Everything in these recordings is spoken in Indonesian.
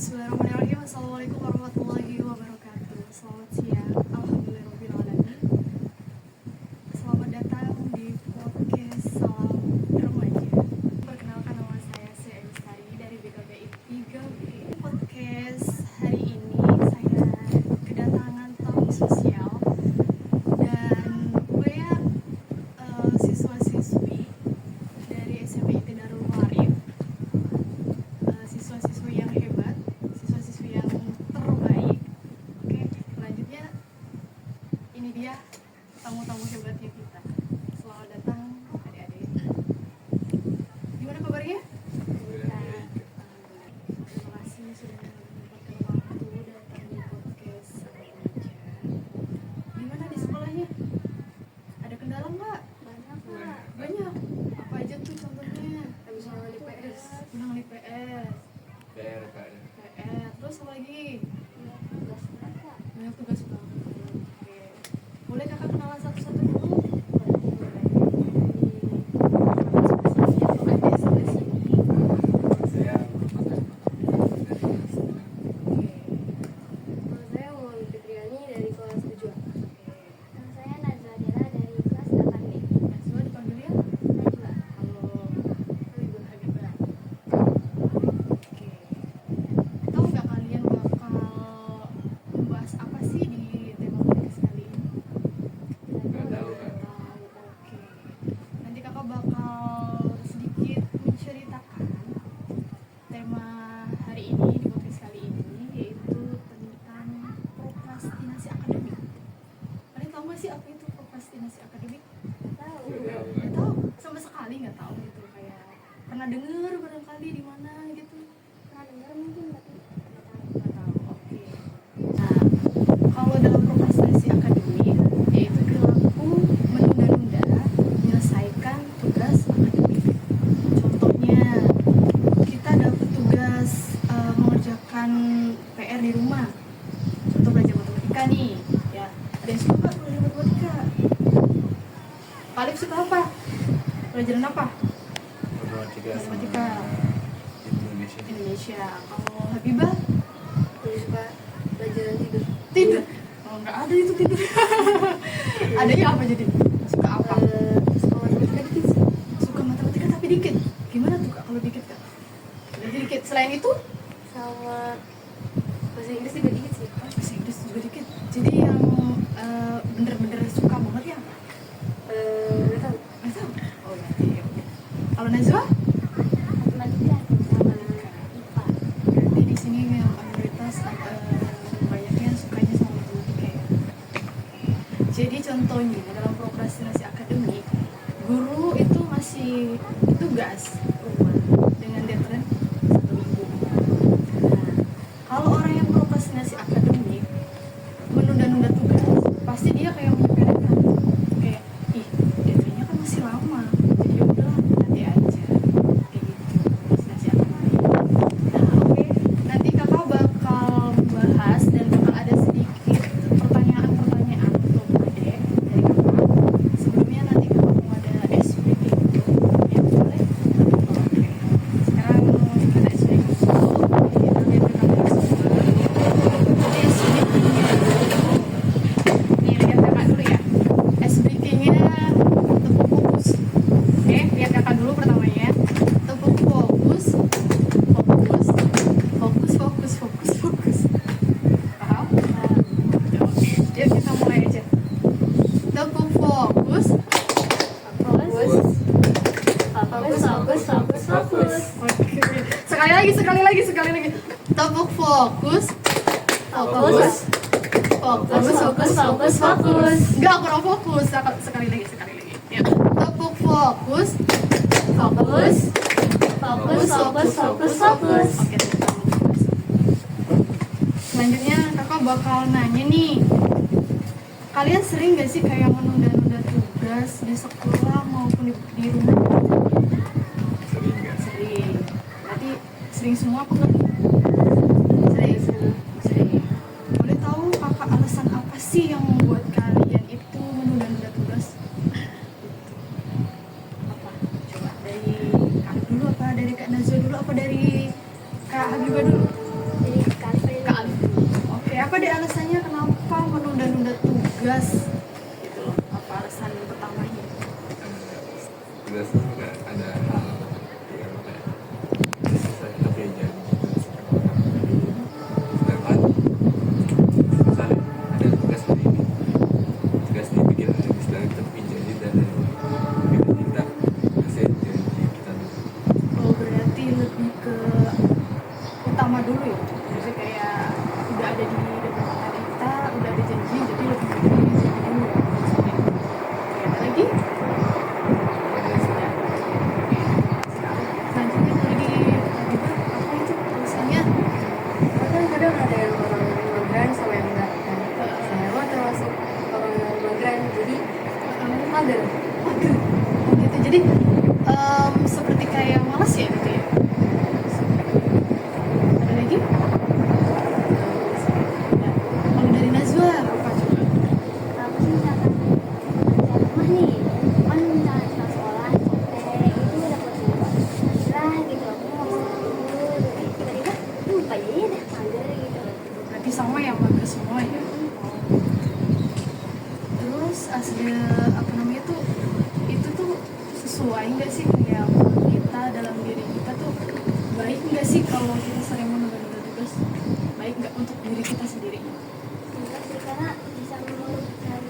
Bismillahirrahmanirrahim. Assalamualaikum warahmatullahi wabarakatuh. Selamat siang. Alhamdulillahirrahmanirrahim. Selamat datang di podcast Salam Remaja. Perkenalkan, nama saya Sri Lestari dari BKPI 3B. Podcast hari ini saya kedatangan tamu spesial dan pokoknya siswa-siswi dari SMP IT Darul Maarif. Siswa-siswi yang hebat, siswa-siswi yang terbaik. Oke, selanjutnya ini dia tamu-tamu hebatnya kita. Selamat datang adik-adik. Gimana kabarnya? Terima kasih sudah menyempatkan waktu datang di podcast Remaja. Gimana di sekolahnya? Ada kendala nggak? Banyak. Apa aja tuh contohnya? Habis menang di PS. PR. Terus apa lagi? Banyak tugas banget. Oke. Boleh kakak kenalan satu-satu dulu? Saya Muhammad Fitriani dari kelas 7. Nama saya Nazwa Dela dari kelas 8B. Semua dipanggil ya? Najwa. Halo. Habibah. Oke. Tahu nggak kalian bakal membahas apa sih di tema podcast kali ini? Nggak tahu. Oke. Nanti kakak bakal sedikit menceritakan tema hari ini di podcast kali ini, yaitu tentang prokrastinasi akademik. Kalian tahu nggak sih apa itu prokrastinasi akademik? Tahu. Nggak tahu, sama sekali nggak tahu gitu. Kayak pernah dengar barangkali di mana gitu. Pernah dengar mungkin tapi nggak tahu. Nggak tahu. Oke. Nah, kalau dalam prokrastinasi akademik, yaitu perilaku menunda-nunda menyelesaikan tugas akademik. Contohnya, kita dapat tugas mengerjakan PR di rumah. Contoh belajar matematika nih, ya. Ada yang suka nggak belajar matematika? Paling suka apa? Pelajaran apa? Matematika. Indonesia. Kalau Habibah? Lebih suka pelajaran tidur. Tidur. Oh, nggak ada itu tidur. Adanya apa jadi? Suka apa? Suka matematika dikit sih. Suka matematika tapi dikit. Gimana tuh kak kalau dikit kak? Jadi dikit. Selain itu, Sama bahasa Inggris juga dikit sih. bahasa Inggris juga dikit. Jadi yang bener-bener suka banget ya? Nggak tahu. Nggak tahu. Oh ya. Iya. Kalau Najwa? Matematika sama IPA. Berarti di sini yang mayoritas banyaknya sukanya sama matematika ya. Jadi contohnya dalam prokrastinasi akademik, guru itu masih tugas rumah dengan deadline 1 minggu. Nah, kalau orang yang prokrastinasi akademik menunda-nunda tugas, pasti dia kayak menyepelekan, kayak ih deadline-nya kan masih lama, jadi ya udahlah nanti aja, kayak gitu prokrastinasi akademik. Nah, oke, nanti kakak bakal membahas dan bakal ada sedikit pertanyaan-pertanyaan untuk adek dari kakak. Sebelumnya nanti kakak mau ada ice breaking gitu, ya boleh? Oke, sekarang ada ice breaking dulu, kita lihat ke kamera semua. Jadi ice breakingnya dulu, nih lihat kakak dulu ya. Ice breakingnya tepuk fokus. Oke, lihat kakak dulu pertamanya. Tepuk fokus. Fokus. Paham? Oke, yuk kita mulai aja. Tepuk fokus. Fokus. Oke. Sekali lagi. Tepuk fokus. Fokus. Enggak, kurang fokus. Sekali lagi. Yuk. Tepuk fokus. Fokus. Oke, selanjutnya kakak bakal nanya nih, kalian sering gak sih kayak menunda-nunda tugas di sekolah maupun di rumah? Sering. Berarti sering semua apa enggak? Sering. Boleh tahu kakak alasan apa sih yang membuat kalian itu menunda-nunda tugas? Apa? Coba dari kakak dulu apa dari Kak Nazwa dulu apa dari Kak Habibah dulu? Jadi tugas tuh nggak ada hal yang kayak selesai tapi janji terus sedangkan misalnya ada tugas hari ini, tugas dibikin hari ini sedang tapi janji dari bikin kita kasih janji kita dulu. Oh, berarti lebih ke utama dulu ya. Jadi kayak udah ada di depan mata kita, udah ada janji, jadi lebih mikirin janji dulu ya. Maksudnya. Oke, ada lagi? Ada Sudah. Oke, sekali. Selanjutnya lagi apa itu tulisannya? Kadang-kadang ada yang orang mageran sama yang enggak kan. Saya mah termasuk orang yang mageran, jadi mager. Waduh, oh gitu. Jadi seperti kayak malas ya gitu ya. Ada lagi? Nah, kalau dari Najwa apa coba? Aku sih misalkan kerja rumah nih, kan misalnya setelah sekolah capek itu dapat tugas lah gitu, aku mau tidur tiba-tiba lupa jadi deh mager gitu. Berarti sama ya, mager semua ya. Terus ada apa namanya tuh, itu tuh sesuai nggak sih kayak kita dalam diri kita tuh, baik nggak sih kalau kita sering menunda-nunda tugas? Baik nggak untuk diri kita sendiri? Enggak sih, karena bisa merugikan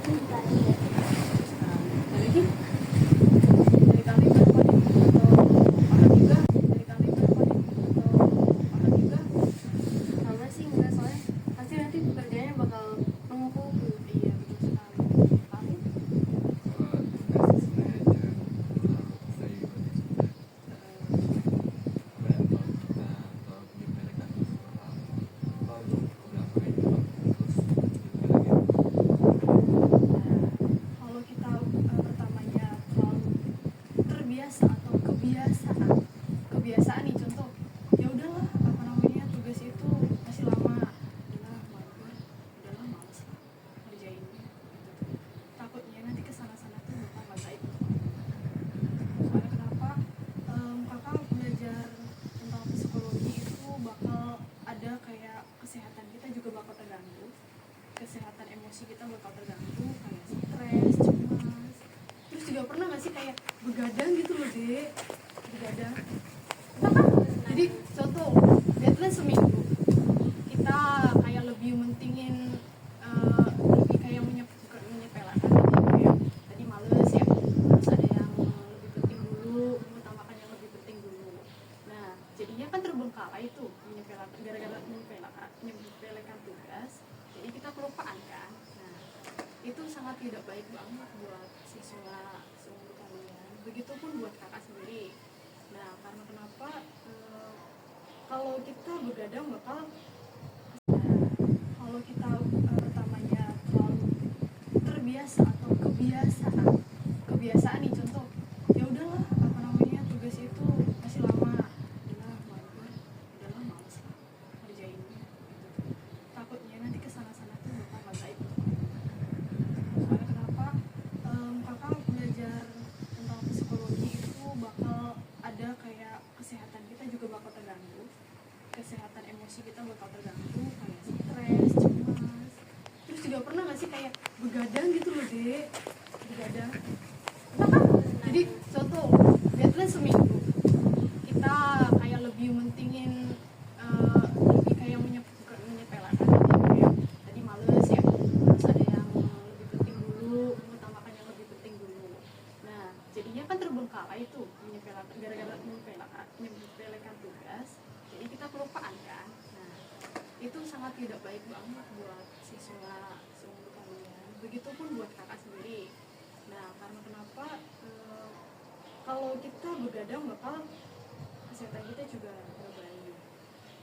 kita gitu. Ada lagi? Dari kalian berapa nih? Atau Farhan juga? Dari kalian berapa nih? Atau Farhan juga? Sama sih enggak, soalnya pasti nanti pekerjaannya bakal menumpuk. Iya, betul sekali. Kalian? kalau tugas sih sebenarnya aja saya juga suka dan kalau kita kalau menyepelekan sesuatu hal kalau untuk ke belakang itu terus menyepelekan Kalau kita pertamanya terlalu terbiasa atau kebiasaan nih, contoh ya udahlah apa namanya tugas itu masih lama, udahlah mager, udahlah males lah ngerjainnya gitu. Takutnya nanti kesana-sana tuh bakal nggak baik untuk aku. Soalnya kenapa, kakak belajar tentang psikologi itu bakal ada kayak kesehatan kita juga bakal terganggu, kesehatan emosi kita bakal terganggu, kayak stres, cemas. Terus juga pernah nggak sih kayak begadang gitu loh, Dek? Begadang. Jadi contoh deadline seminggu, kita kayak lebih mentingin lebih kayak bukan menyepelekan, tapi kayak tadi males ya, harus ada yang lebih penting dulu, mengutamakan yang lebih penting dulu. Nah, jadinya kan terbengkalai itu menyepelekan, gara-gara menyepelekan tugas, jadi kita kelupaan kan. Nah, itu sangat tidak baik banget buat siswa seumur kalian, begitupun buat kakak sendiri. Nah, karena kenapa, kalau kita begadang bakal, kalau kita pertamanya terlalu terbiasa atau kebiasaan nih, contoh ya udahlah apa namanya tugas itu masih lama, udahlah mager, udahlah males lah ngerjainnya gitu. Takutnya nanti kesana-sana tuh bakal nggak baik untuk aku. Soalnya kenapa, kakak belajar tentang psikologi itu bakal ada kayak kesehatan kita juga bakal terganggu, kesehatan emosi kita bakal terganggu, kayak stres, cemas. Terus juga pernah nggak sih kayak begadang gitu loh, Dek? Begadang. Jadi contoh deadline seminggu, kita kayak lebih mentingin lebih kayak bukan menyepelekan, tapi kayak tadi males ya, harus ada yang lebih penting dulu, mengutamakan yang lebih penting dulu. Nah, jadinya kan terbengkalai itu menyepelekan, gara-gara menyepelekan tugas, jadi kita kelupaan kan. Nah, itu sangat tidak baik banget buat siswa seumur kalian, begitupun buat kakak sendiri. Nah, karena kenapa, kalau kita begadang bakal kesehatan kita juga nggak baik.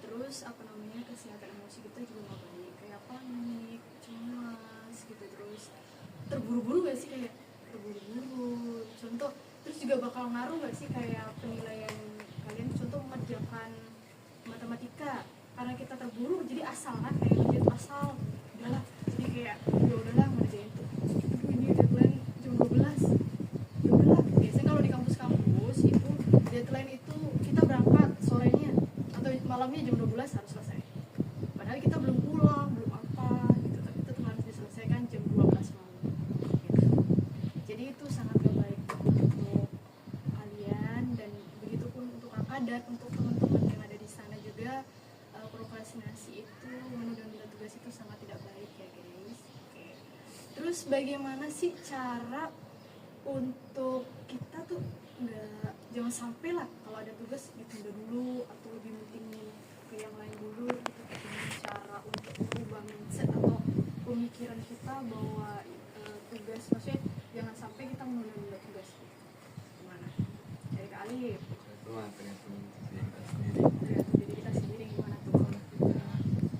Terus apa namanya, kesehatan emosi kita juga nggak baik, kayak panik, cemas gitu. Terus terburu-buru gak sih, kayak terburu-buru contoh. Terus juga bakal ngaruh gak sih kayak penilaian kalian, contoh mengerjakan matematika, karena kita terburu jadi asal kan, kayak ngerjain asal udahlah, jadi kayak ya udahlah ngerjain tuh, aduh ini deadline jam 12, ya udahlah. Biasanya kalau di kampus-kampus itu deadline itu kita berangkat sorenya atau malamnya jam 12 harus selesai, padahal kita belum pulang, belum apa gitu, tapi tetap harus diselesaikan jam 12 malam gitu. Jadi itu sangat gak baik untuk dan untuk teman-teman yang ada di sana juga, prokrastinasi itu, menunda-nunda tugas itu sangat tidak baik ya guys. Oke. Terus bagaimana sih cara untuk kita tuh jangan sampai lah kalau ada tugas ditunda dulu atau dimeetingin ke yang lain dulu gitu. Gimana cara untuk merubah mindset atau pemikiran kita bahwa tugas, maksudnya jangan sampai kita menunda-nunda tugas. Gimana? Dari Kak Alif, Itu mah tergantung diri kita sendiri. tergantung diri kita sendiri gimana tuh. Kalau kita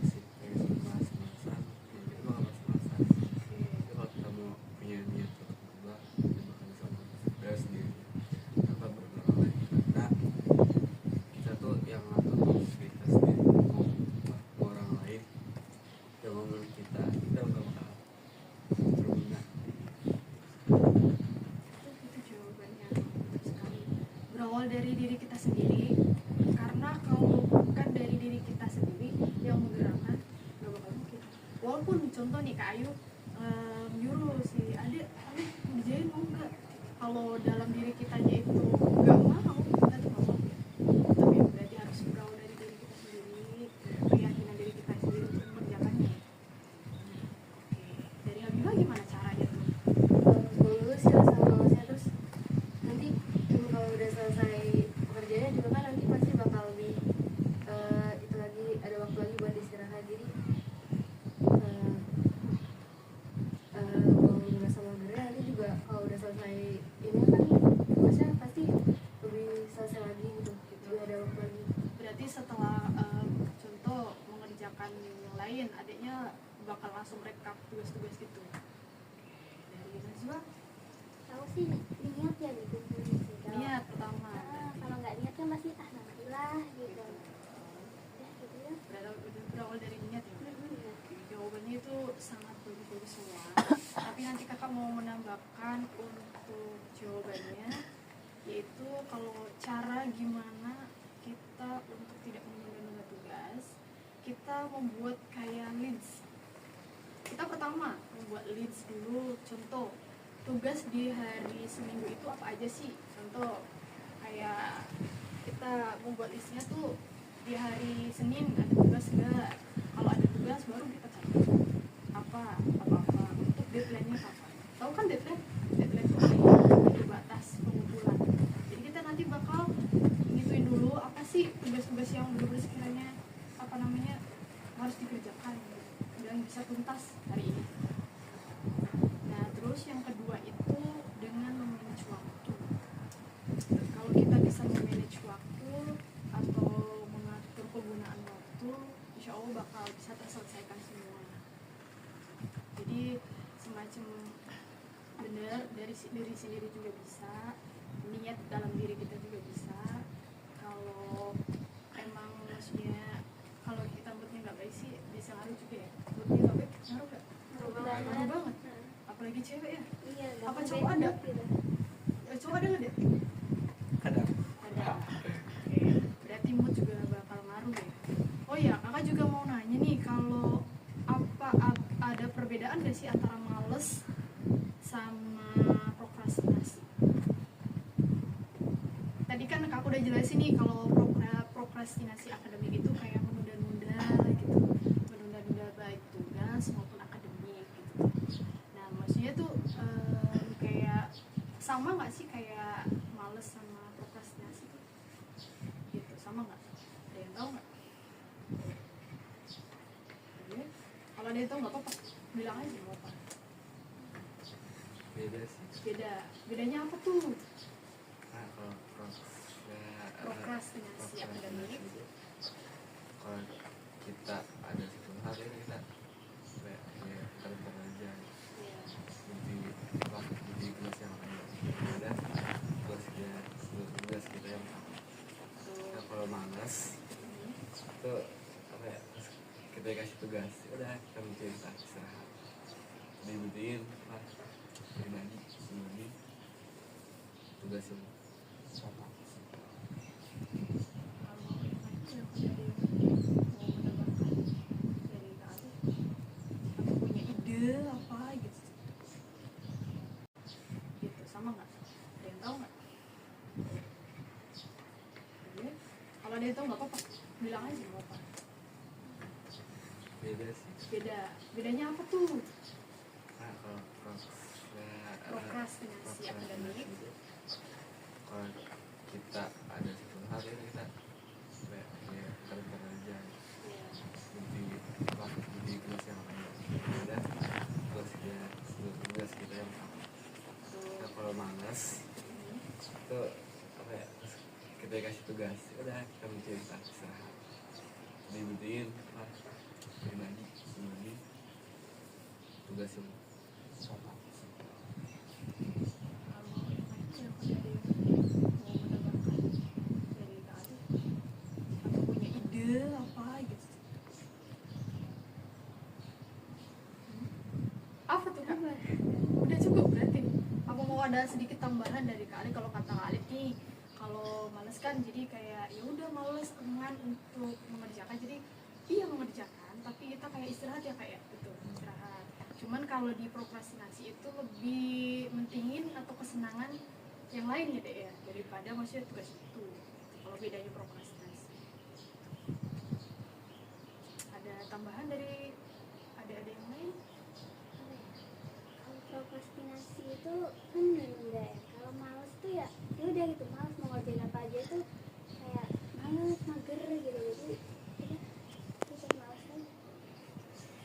masih pengen malas-malasan, ya kita bakal malas-malasan. Oke. Tapi kalau kita mau punya niat untuk berubah, kita bakal bisa berubah sendiri tanpa berdoa lain. Karena kita tuh yang ngatur diri kita sendiri. Mau orang lain yang ngomong kita nggak bakal berguna. Itu jawabannya betul sekali. Berawal dari diri kita sendiri, karena kalau bukan dari diri kita sendiri yang menggerakkan, nggak bakal mungkin. Walaupun contoh nih Kak Ayu nyuruh si adik ngerjain mau nggak, kalau dalam diri kitanya itu nggak mau, kita tuh nggak mau ya. Tapi ya berarti harus berawal dari diri kita sendiri, keyakinan diri kita sendiri untuk mengerjakannya. Oke, dari Habibah gimana caranya tuh? Kalau lulus ya sama malasnya, terus nanti kalau udah selesai pekerjaannya juga kan nanti pasti bakal lebih itu lagi, ada waktu lagi buat istirahat. Jadi kalau udah sama magernya nanti juga kalau udah selesai ini kan tugasnya pasti lebih selesai lagi gitu, jadi ada waktu lagi. Berarti setelah contoh mengerjakan yang lain, adiknya bakal langsung rekap tugas-tugas gitu. Dari Najwa, Tahu sih niat ya gitu sih. niat pertama. Kalau nggak niat kan pasti nantilah gitu. Ya gitu ya. Berawal dari niat ya. Jawabannya itu sangat bagus-bagus semua. Tapi nanti kakak mau menambahkan untuk jawabannya, yaitu kalau cara gimana kita untuk tidak menunda-nunda tugas, kita membuat kayak leads. Kita pertama membuat leads dulu. Contoh tugas di hari seminggu itu apa aja sih? Contoh kayak kita membuat listnya tuh di hari Senin ada tugas enggak? Kalau ada tugas baru kita cari apa untuk deadline-nya kapan. Tahu kan deadline itu ada batas pengumpulan. Jadi kita nanti bakal ngituin dulu apa sih tugas-tugas yang benar-benar sekiranya harus dikerjakan dan bisa tuntas hari ini. Nah terus yang kedua itu dengan memanage waktu. Kalau kita bisa memanage waktu atau mengatur penggunaan waktu, insya Allah bakal bisa terselesaikan semua. Jadi semacam benar dari diri sendiri juga bisa, niat dalam diri kita juga bisa. Kalau emang maksudnya kalau kita moodnya nggak baik sih bisa ngaruh juga ya. Moodnya nggak baik ngaruh nggak? Ngaruh banget. Apalagi cewek ya. Iya. Apa cowok ada? Gitu. Cowok ada nggak deh? Ada. Ada. Oke, berarti mood juga bakal ngaruh ya. Oh iya, kakak juga mau nanya nih, kalau ada perbedaan gak sih antara males sama prokrastinasi? Tadi kan kakak udah jelasin nih kalau prokrastinasi akademik itu kayak menunda-nunda gitu, menunda-nunda baik tugas maupun akademik gitu. Nah maksudnya tuh kayak sama nggak sih kayak males sama prokrastinasi tuh? Gitu, sama nggak? Ada yang tahu nggak? Oke. Kalau ada yang tahu nggak apa-apa, bilang aja nggak apa. Beda sih. Bedanya apa tuh? Nah, kalau Prokrastinasi akademik. kalau kita ada satu hal yang kita kayak kita bentar aja Iya. di kelas yang lain dan tugas kita yang sama. Nah, kalau malas itu apa ya, kita kasih tugas udah kita mungkin istirahat dibutuhin lah pribadi sendiri tugas ini sama. Kalau yang lain tuh yang ada yang mau menambahkan dari Kak Alif, atau punya ide apa gitu? Gitu, sama nggak? Ada yang tahu nggak? Oke. ada yang tahu nggak apa-apa, bilang aja nggak apa. Beda sih. Bedanya apa tuh? Nah, kalau Prokrastinasi akademik. kalau kita ada satu hal yang kita kayak kerja aja Ya. di kelas yang lain ada tugas kita yang sama. Nah, kalau malas itu apa ya, kita kasih tugas udah kita mencari istirahat dibutuhin pribadi tugas yang sama. Kalau yang lain tuh yang ada yang mau menambahkan dari Kak Adit atau punya ide apa gitu. Apa tuh Kak? Udah cukup berarti. Apa mau ada sedikit tambahan dari Kak Adit? Kalau kata Kak Adit nih, kalau males kan jadi kayak ya udah males enggan untuk mengerjakan, jadi iya mengerjakan tapi kita kayak istirahat ya kayak gitu, istirahat. Cuman kalau di prokrastinasi itu lebih mentingin atau kesenangan yang lain gitu ya daripada maksudnya tugas itu. Kalau bedanya prokrastinasi, ada tambahan dari ada yang lain? Kalau prokrastinasi itu kan nunda ya. Kalau males tuh ya udah gitu, males mau ngerjain apa aja tuh kayak males, mager gitu. Jadi udah kita males aja.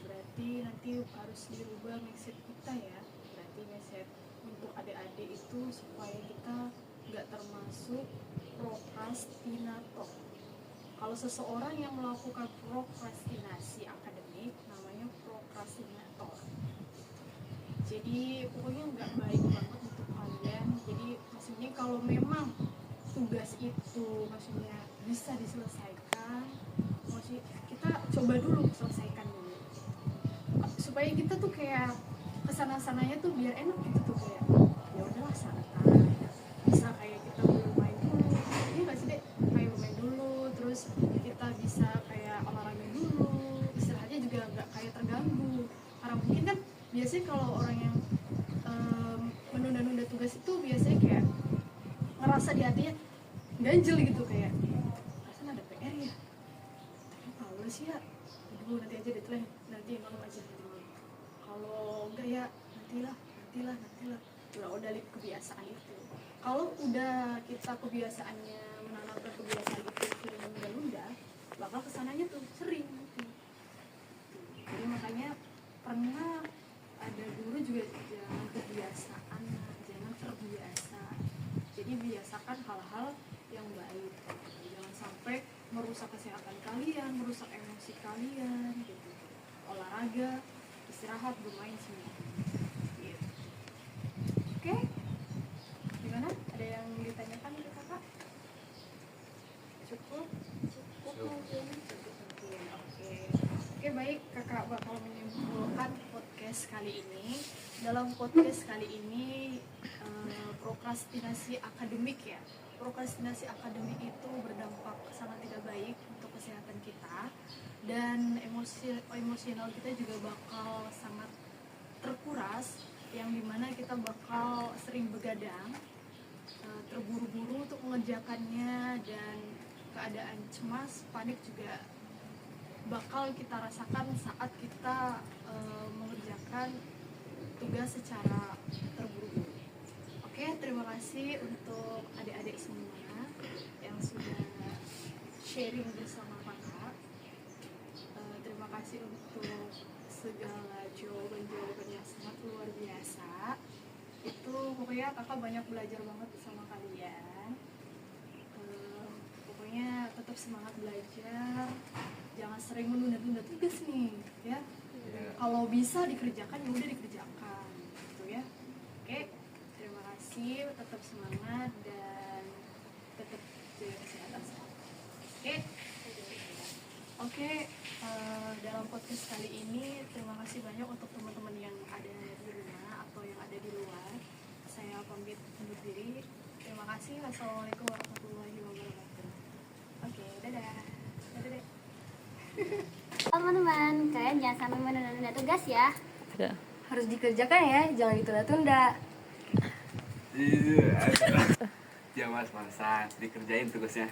Berarti nanti harus dirubah mindset kita ya. Berarti mindset untuk adik-adik itu supaya kita nggak termasuk prokrastinator. Kalau seseorang yang melakukan prokrastinasi akademik namanya prokrastinator. Jadi pokoknya nggak baik banget untuk kalian. Jadi maksudnya kalau memang tugas itu maksudnya bisa diselesaikan, maksudnya kita coba dulu selesaikan dulu supaya kita tuh kayak kesana-sananya tuh biar enak gitu tuh, kayak ya udahlah santai, bisa kayak kita bermain dulu, ini nggak sih Dek, kayak bermain dulu, terus kita bisa kayak olahraga dulu, istirahatnya juga nggak kayak terganggu. Karena mungkin kan biasanya kalau orang yang menunda-nunda tugas itu biasanya kayak ngerasa di hatinya ganjel gitu, kayak rasanya ada PR ya, tapi males ya, aduh nanti aja deadline, nanti malam aja, nanti malam. Kalau enggak ya nantilah udah kebiasaan itu. Kalau udah kita kebiasaannya menanamkan kebiasaan itu sering menunda-nunda, bakal kesananya tuh sering gitu. Jadi makanya pernah ada guru juga, jangan kebiasaan, jangan terbiasa. Jadi biasakan hal-hal yang baik, jangan sampai merusak kesehatan kalian, merusak emosi kalian gitu. Olahraga, istirahat, bermain semua gitu. Oke, gimana? Ada yang ditanyakan ke kakak? Cukup? Cukup mungkin. Oke, baik, kakak bakal menyimpulkan podcast kali ini. Dalam podcast kali ini prokrastinasi akademik ya. Prokrastinasi akademik itu berdampak sangat tidak baik untuk kesehatan kita, dan emosional kita juga bakal sangat terkuras, yang dimana kita bakal sering begadang, terburu-buru untuk mengerjakannya, dan keadaan cemas, panik juga bakal kita rasakan saat kita mengerjakan tugas secara terburu-buru. Oke, terima kasih untuk adik-adik semua yang sudah sharing bersama kakak. Terima kasih untuk segala jawaban-jawaban yang sangat luar biasa. Itu pokoknya kakak banyak belajar banget sama kalian. Pokoknya tetap semangat belajar, jangan sering menunda-tunda tugas nih ya. Kalau bisa dikerjakan ya udah dikerjakan gitu ya. Oke, terima kasih, tetap semangat dan tetap jaga kesehatan selalu. Oke, dalam podcast kali ini terima kasih banyak untuk teman-teman yang ada di rumah atau yang ada di luar. Saya pamit undur diri. Terima kasih. Wassalamualaikum warahmatullahi wabarakatuh. Oke, dadah. Dadah deh. Teman-teman, kalian jangan sampai menunda-nunda tugas ya. Harus dikerjakan ya, jangan ditunda-tunda. Iya, jangan mas-masan dikerjain tugasnya.